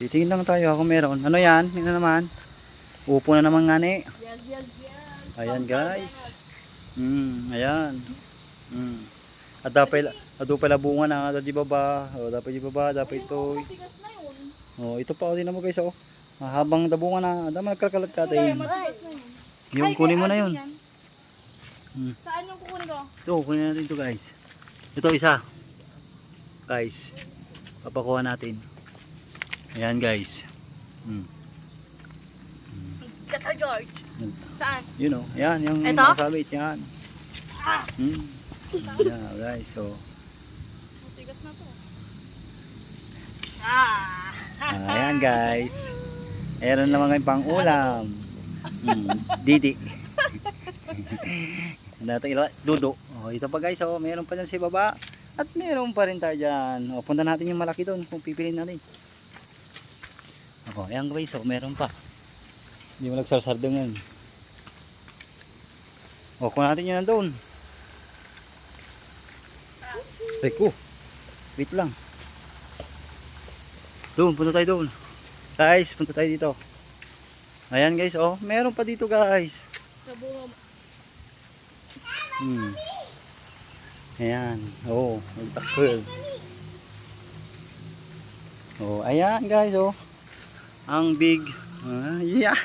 Titingin lang tayo kung meron. Ano yan? Ano naman? Upo na naman nga ni. Yes. Ayan guys. Ayan. At dapat bunga na di baba. O dapat di baba, dapat ito. Matigas na yun. Oh, ito pa din mo guys oh. Habang dabungan na, dama nagkalkalat ka tayo. Matigas na yun. Yung kunin mo na yun. Saan yung kukunin ko? Ito, kunin natin ito guys. Ito isa. Guys. Papakuha natin. Ayan guys. Kata George. Saan? You know, yan yung Ito? nakasabit yan. Yeah, guys, so. Matigas na to. Ayan guys. Meron naman kayong pang ulam. Didi. Dudo. Oh, ito pa guys, oh, meron pa dyan sa baba. At meron pa rin tayo dyan. Oh, punta natin yung malaki doon kung pipiliin natin. Ako, ayan guys, oh, meron pa. Hindi mo nagsarsardo ngayon. O, kuha natin yun doon. Rico, wait lang. Doon, punta tayo doon. Guys, punta tayo dito. Ayan guys, oh, meron pa dito guys. Ayan, oh, nagtakil. Oh, ayan guys, oh. Ang big. Yeah.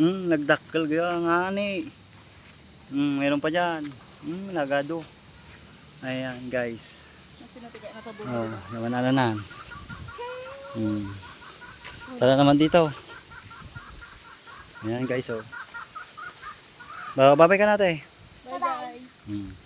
Nagdakkel gaya nga ni. Meron pa diyan. Nagado. Ayan, guys. Oh, naman. Tara naman dito. Ayan, guys, oh. Babay ka natin. Bye guys.